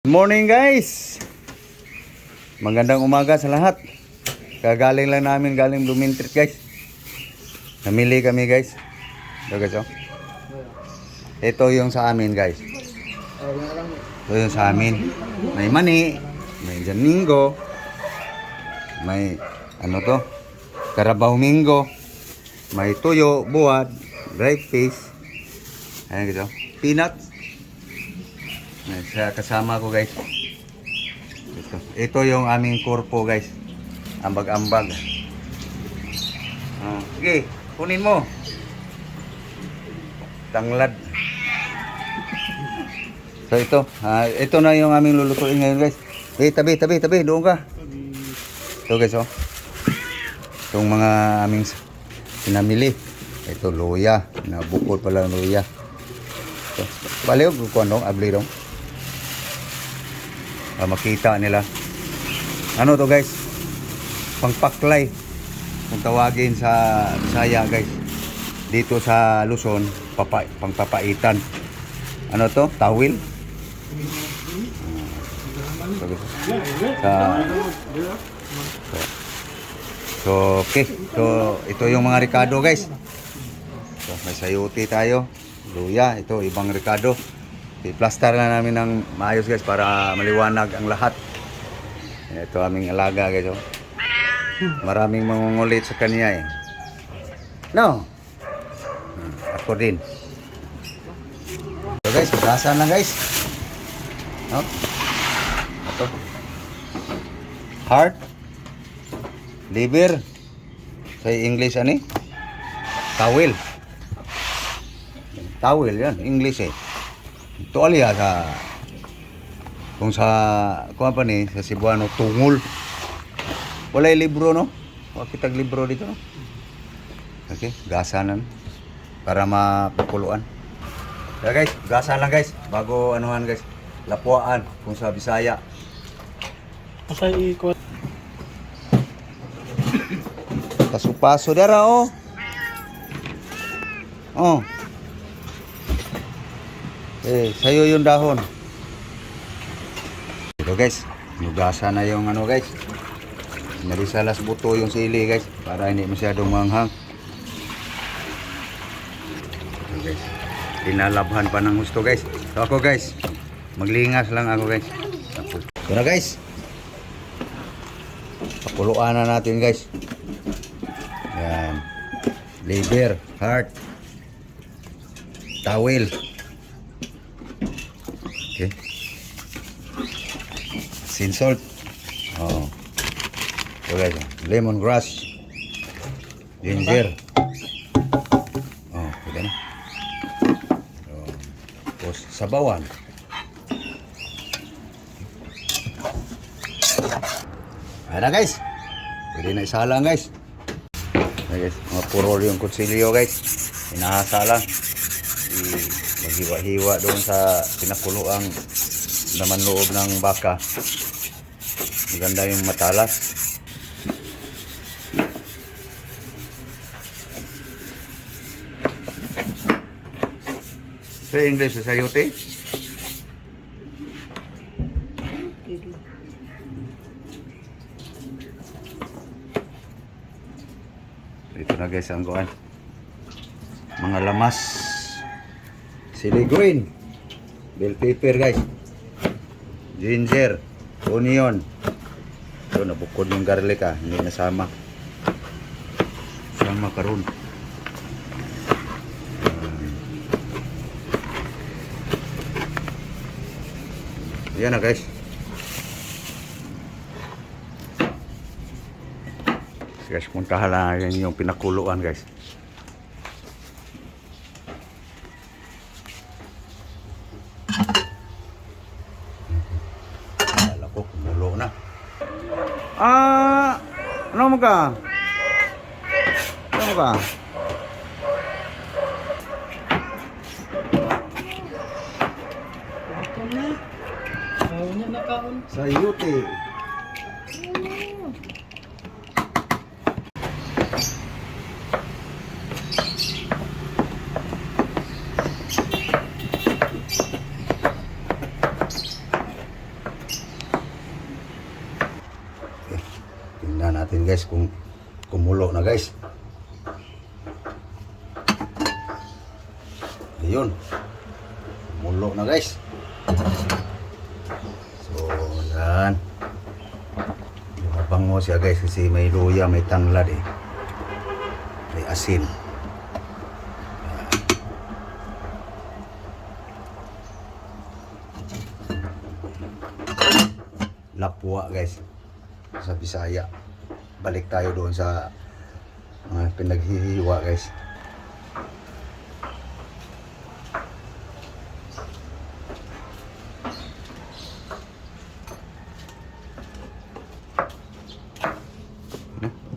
Good morning guys. Magandang umaga sa lahat. Kagaling lang namin galing Blumentritt guys. Namili kami guys. Ito guys oh. Ito yung sa amin guys. Ito yung sa amin. May mani, may janingo, may ano to? Carabao Mingo, may tuyo, buwad, dried fish. Ayan guys oh. Peanuts. Sa kasama ko guys. Ito yung aming korpo guys. Ambag-ambag. Sige, kunin mo. Tanglad. So ito na yung aming lulutuin ngayon guys. Tabi, doon ka. Ito guys oh. Itong mga aming pinamili. Ito luya. Nabukol pala ng luya. Baliw ko ano, abli dong. Makita nila. Ano to guys? Pangpaklay. Kung tawagin sa Bisaya guys. Dito sa Luzon, pangpapaitan. Ano to? Tawil. So, okay. So, ito yung mga ricado guys. So, may sayuti tayo. Luya, ito ibang ricado. I-plaster na namin ng maayos guys para maliwanag ang lahat. Ito aming alaga guys oh. Maraming mangungulit sa kanya eh. No. Ako din. So guys, gasan lang guys. No? Ito. Heart. Liver. Sa English ani? Tawil. Tawil yan, English eh. Ito aliya sa kung sa kuha pa ni sa Cebuano tungol. Walay libro no? Wa kitag libro dito no. Okay, gasanan para mapakuluan. Yeah, guys, gasan lang guys bago anuhan guys. Lapuan kung sa Bisaya. Pasay ikot. Paso-paso dara oh. Oh. Sayo yung dahon. Ito guys, nugasan na yung ano guys. Narisalas buto yung sili guys para hindi masyadong manghang. Ito guys, dinalabhan pa ng gusto guys. So ako guys, maglingas lang ako guys. Ito na guys. Pakuluan na natin guys. Yan. Liver, heart, tawil. Okay. Sea salt. Oh. So guys, lemongrass. Ginger. Oh, pwede na. Tapos sabawan. Ayan na guys. Pwede na isalang guys. Ayan guys, mga purol yung kutsilyo guys. Inahasa lang. Maghiwa-hiwa doon sa pinakuluang laman loob ng baka. Maganda yung matalas. Sa English sa sayote. Ito na guys ang kuan. Mga lamas. Sili green, bell pepper guys, ginger, onion. So nabukod yung garlic hindi nasama. Sama karon. Yan na guys. Guys, puntahan lang yung pinakuluan guys. Ano mo ka? Ano mo ka? Ito na. Ayaw niya nakaon. Sayote. Tingnan natin guys kung kumulo na guys. Ayun. Kumulo na guys. So, yan. Mabango siya guys kasi may luya, may tanglad eh. May asin. Lapwa guys sa Bisaya. Balik tayo doon sa mga pinaghihiwa guys.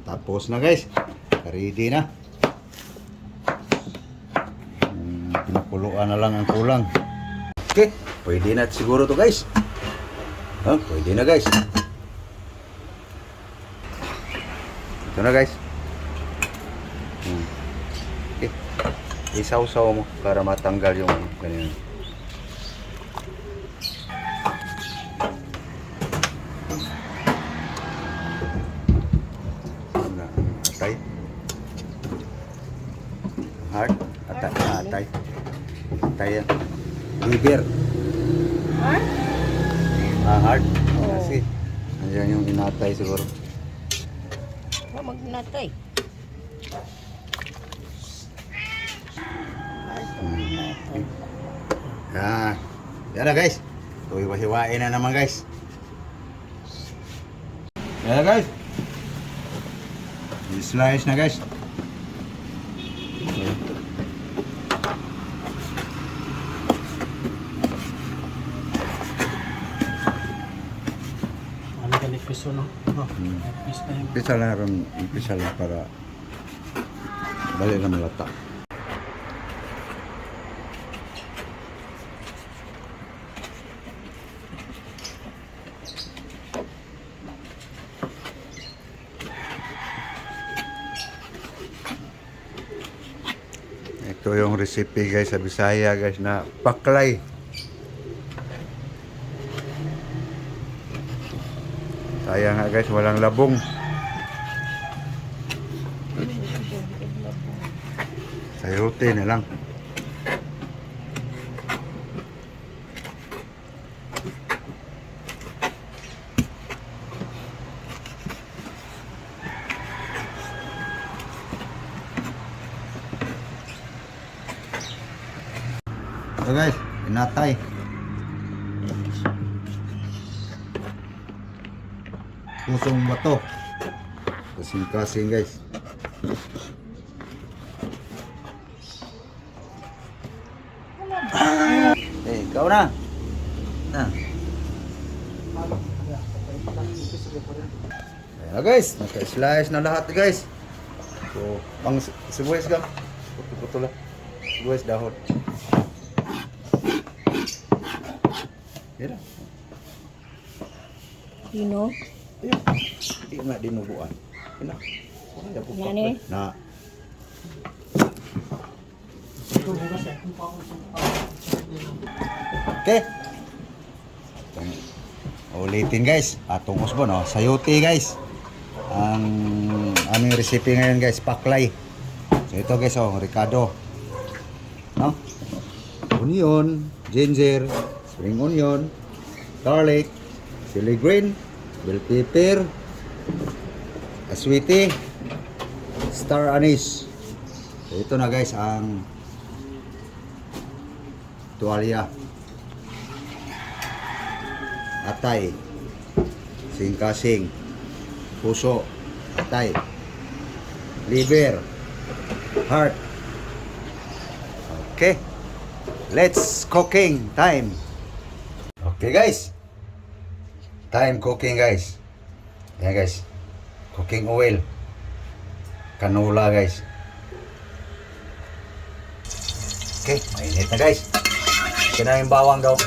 Tapos na guys, ready na. Pinakuluan na lang ang kulang. Okay, pwede na siguro to guys. Pwede na guys. Ito na guys. Okay. Isaw-saw mo para matanggal yung ganyan. Atay. Heart. Atay. Atay yan. Liver. Heart? Heart. Kasi, ayan yung inatay siguro. Magnatay. Yan na guys. So, hiwa-hiwain na naman guys. Yan na guys. I-slice na guys. Ano ka ni piso no? Piso na yung Umpisa lang para dali na malata. Ito yung recipe guys sa Bisaya guys na paklay. Sayang nga guys, walang labong. Sayote na lang. So guys, inatay. Pusong bato. Kasing-kasing guys. Ikaw na. Na. Ayan guys, naka-slice na lahat guys. So, pang sibuyas ka. Puto-puto lang. Sibuyas dahon. Yan. Sino? Ayun. Hindi na dinuguan. Yan. Yan eh. Na. Okay. Ulitin guys. Atong usbon oh. Sayote guys. Ang aming recipe ngayon guys, paklay. So ito guys oh, Ricardo. No? Onion, ginger, spring onion, garlic, chili green, bell pepper, aswiti, star anise. So ito na guys ang tuwalya. Atay, sing-kasing, puso, atay, liver, heart. Okay, let's cooking time. Okay guys, time cooking guys. Yan guys, cooking oil, canola guys. Okay, mainit na guys. Kaya yung bawang daw.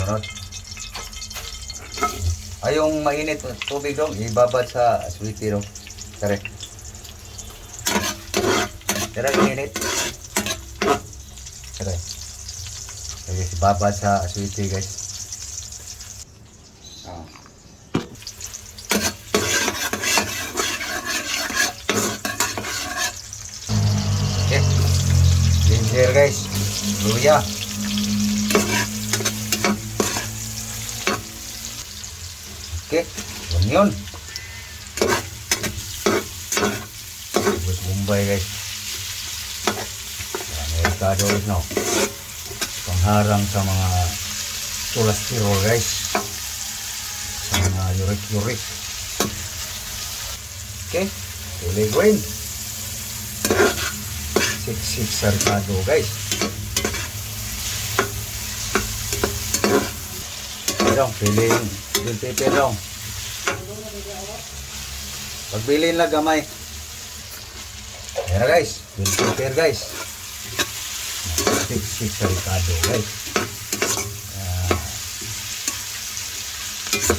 Sunod. Ay, yung mainit tubig daw, ibabad sa sweetie daw. Correct. Tara, mainit. Tara. Okay, ibabad sa sweetie guys. luya. Okay, yun. Tapos Bombay guys. Amerikado guys, no. Pangharang sa mga cholesterol guys. Sa mga uric. Okay, pili green. Sik sarkado guys. Dong, piling yung pepper dong. Pagbilin lang gamay. Ayan guys, yung pepper guys. Sik sarkado guys.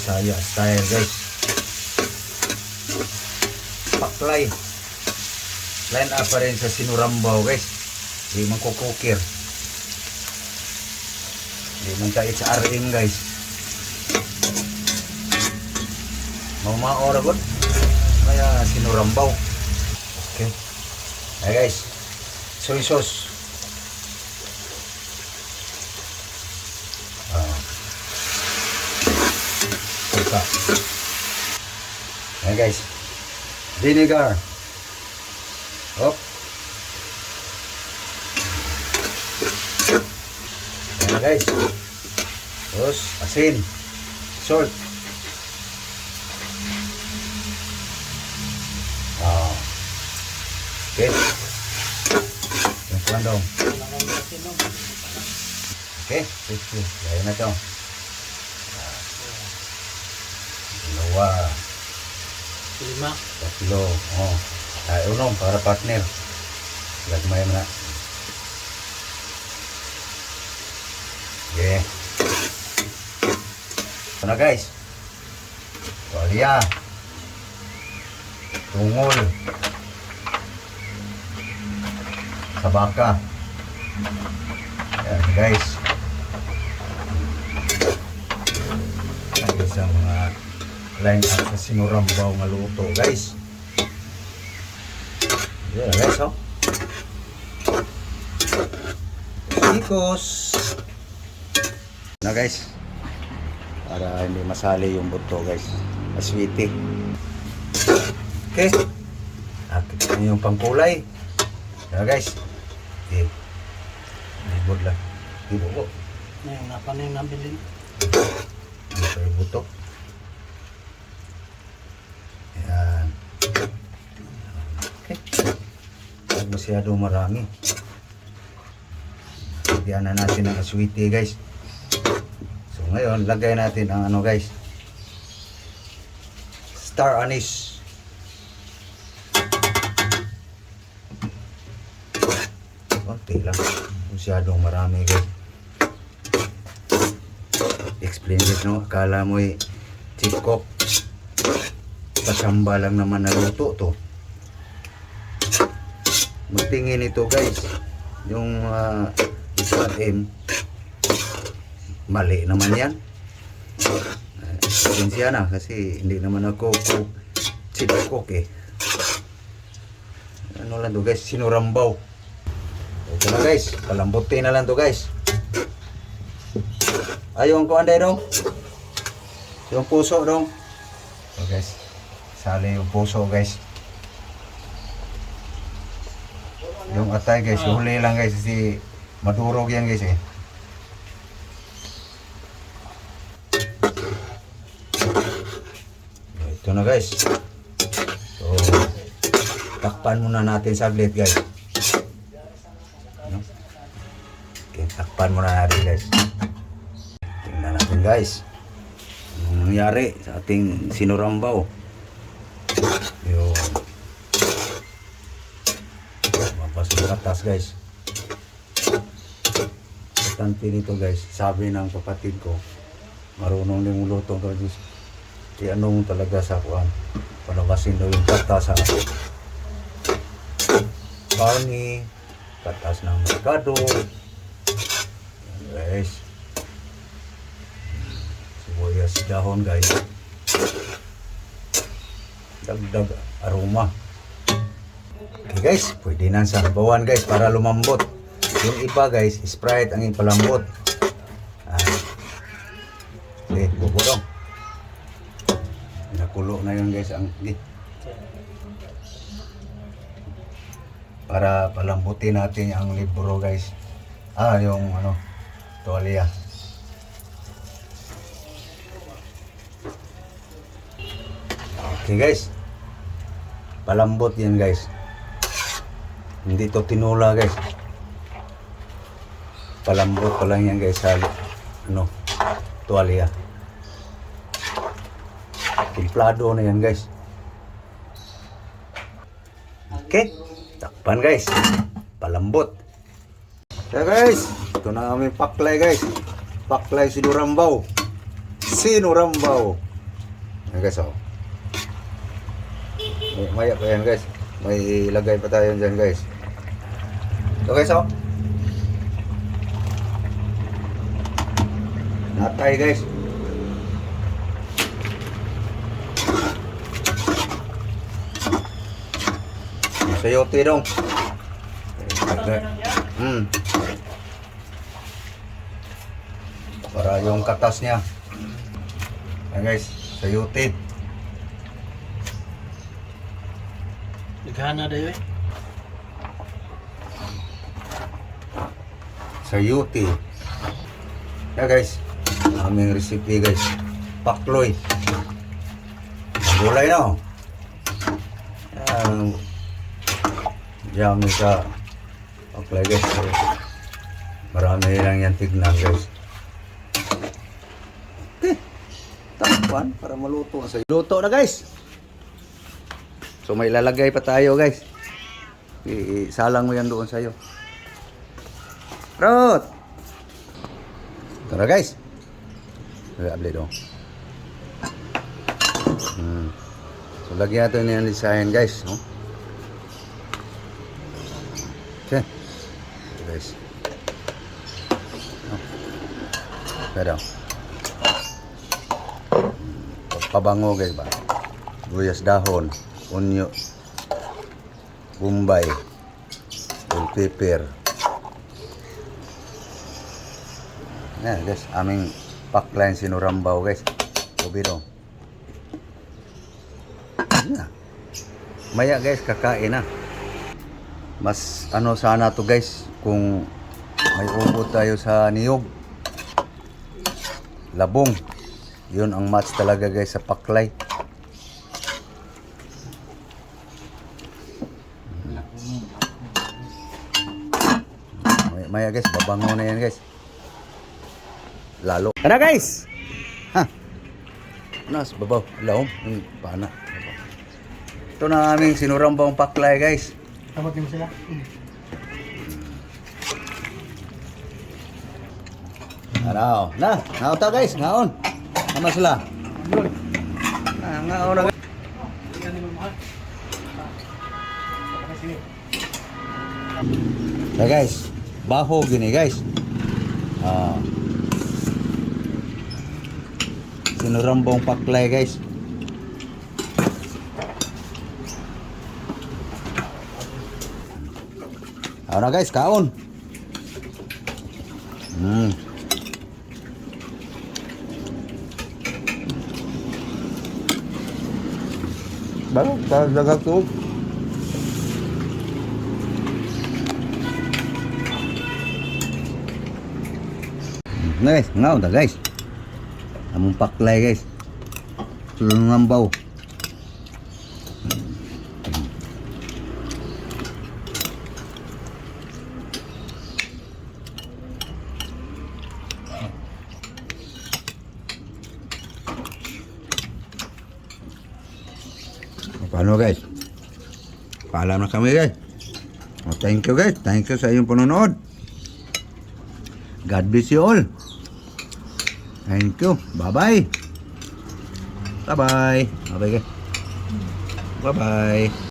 Saya style guys. Paklay. Line up pa rin sa sinurambaw guys. Hindi man kukukir. Hindi man kahit sa RM guys. Mga oragon. Kaya sinurambaw. Okay. Hey guys. Soy sauce. Suka. Hey guys. Vinegar. Hop. Ayan guys. Terus asin. Salt. Okay. Yung kuwan daw. Okay. Sige. Gaya na ito. Dalawa. 5. 3. Oh. Uno para partner. Lagmay mo na. Okay. Ito na guys. Tuwalya. Tungol. Sabaka. Ayan guys. Ito sa mga line up sa sinurambaw nga luto guys. Ayan guys, oh. Sikos. Na guys. Para hindi masali yung buto guys. Aswiti. Okay. Akit na yung pangkulay. Ayan guys. Okay. Libod lang. Libod ko. Ngayon, napa na yung nabilin. Ano pa yung buto? Ayan. Okay. Huwag masyado marami. Lagyan na natin ang aswiti guys. So ngayon, lagay natin ang ano guys. Star anise. Konti lang. Masyadong marami guys. Explain this no. Akala mo chip cook. Pasamba lang naman na luto to. Magtingin ito guys. Yung M. Mali naman yan. Siya na kasi hindi naman ako chip cook eh. Ano lang to guys. Sinurambaw. Ito na guys, palambutin na lang to guys. Ayun ko anday dong. Yung puso dong. So guys, sali yung puso guys. Yung atay guys, huli lang guys kasi madurog yan guys eh. Ito na guys. So, takpan muna natin saglit guys. Okay, takpan muna natin guys. Tingnan natin guys. Anong nangyari sa ating sinurambaw. Yung mapasok atas guys. Importante nito guys. Sabi ng kapatid ko, marunong din luto guys. Anong talaga sa kuan. Palabasin daw yung kata sa Barney, katas ng merkado. Guys, sibuyas dahon guys, dagdag aroma. Okay guys, pwede na sa bawan guys para lumambot. Yung iba guys, Sprite ang impalambot. Okay, bubulong. Nakulo na yun guys ang para palambutin natin ang libro guys. Yung tuwalya. Okay guys. Palambot yan guys. Hindi to tinula guys. Palambot pa lang yan guys sa tuwalya. Timplado na yan guys. Okay. Takpan guys. Palambot. Kaya guys, ito na aming paklay guys. Paklay sinurambaw. Sinurambaw. Ayan guys Maya pa yan guys. May ilagay pa tayo dyan guys. Ito guys Natay guys. Sayote dong. Para yung katas niya. Ayan guys, sayote. Naghana dayo Sayote. Yeah guys, aming recipe guys. Pakloy. Gulay na Yummy sa paklay guys. Marami lang yan tignan guys. Okay. Takpan para maluto na sa'yo. Luto na guys. So may lalagay pa tayo guys. Isalang mo yan doon sa'yo. Rot! Ito na guys. Abli doon. So lagyan natin yung design guys. Okay. Ito guys. Pero pabango guys ba? Buyas dahon, onyo, bombay, bell pepper. Yan guys, aming paklain sinurambaw guys. Tubiro. Maya guys, kakain na. Mas sana to guys kung may upo tayo sa niyog. Labong. Yun ang match talaga guys sa paklay. Maya guys, babango na yan guys. Lalo. Ano guys? Nas babaw. Laom. Pana. Ito na aming sinurambang paklay guys. Tama din sila. Ano? Naon ta guys, naon. Ano sila? Naon na guys. So guys, baho gini guys. Sinurambong paklay guys. Ano guys, kaon. Bago, dagag tuog. Na guys, ngaw da guys. Among paklay guys. Sulungambaw. Paano guys? Paalam na kami guys. Thank you guys. Thank you sa iyong panonood. God bless you all. Thank you. Bye-bye. Bye-bye. Bye-bye guys. Bye-bye.